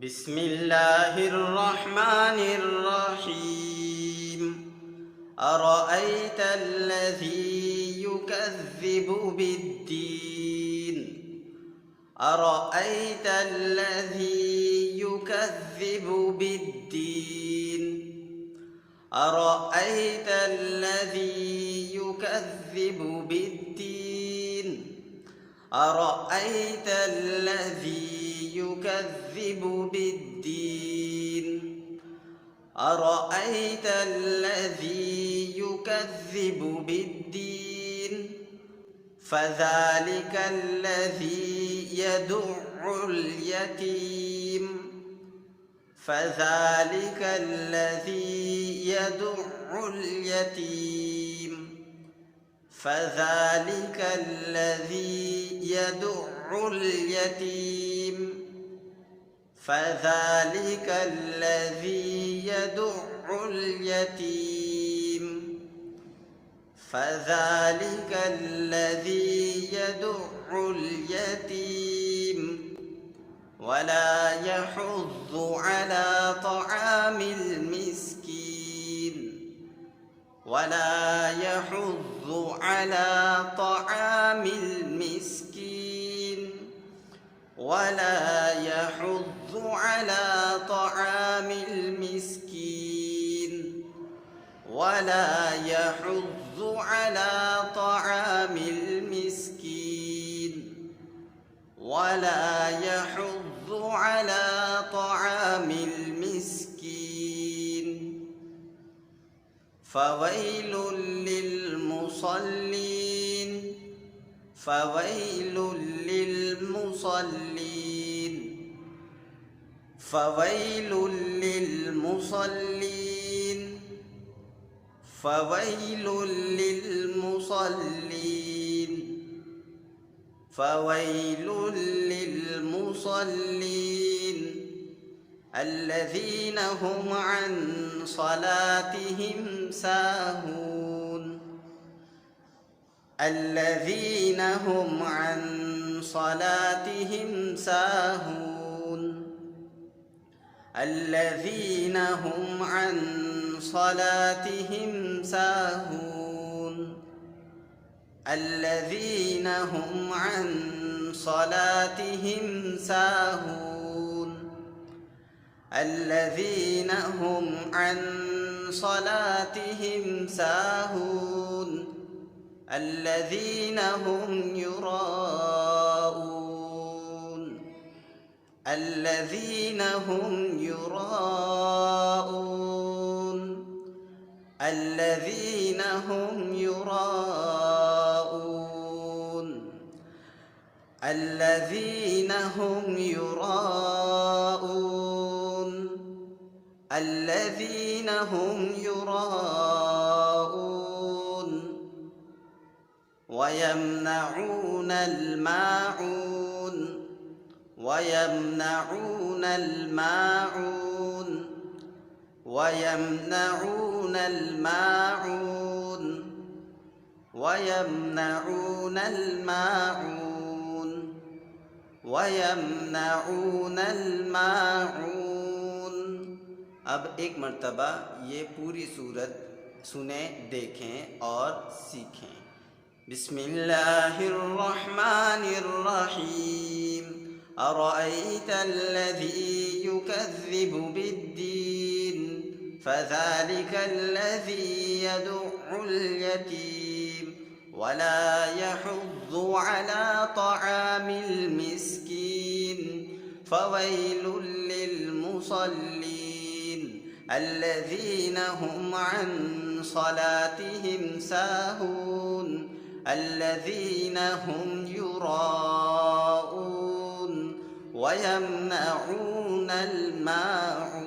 بسم الله الرحمن الرحيم أرأيت الذي يكذب بالدين أرأيت الذي يكذب بالدين أرأيت الذي يكذب بالدين أرأيت الذي يكذب بالدين أرأيت الذي يكذب بالدين فذلك الذي يدع اليتيم فذلك الذي يدع اليتيم فذلك الذي يدع اليتيم فذلك الذي يدع اليتيم فذلك الذي يدع اليتيم ولا يحض على طعام المسكين ولا يحض على طعام المسكين ولا يحض على طعام المسكين ولا يحض على طعام المسكين ولا يحض على طعام المسكين فويل للمصلين فويل للمصلين فويل للمصلين فويل للمصلين فويل للمصلين الذين هم عن صلاتهم ساهون الذين هم عن صلاتهم ساهون الذين هم عن صلاتهم ساهون الذين هم عن صلاتهم ساهون الذين هم عن صلاتهم ساهون الذين هم يراءون الذين هم يراءون الذين هم يراءون الذين هم يراءون الذين هم يراءون ويمنعون الماعون ويمنعون الماعون ويمنعون الماعون ويمنعون الماعون ويمنعون الماعون। अब एक मर्तबा ये पूरी सूरत सुने, देखें और सीखें। बिस्मिल्लाहिर्रहमानिर्रहीम अरअयत الذي يكذب بالدين فذلك الذي يدع اليتيم ولا يحض على طعام المسكين فويل للمصلين الذين هم عن صلاتهم ساهون الذين هم يراءون ويمنعون الماعون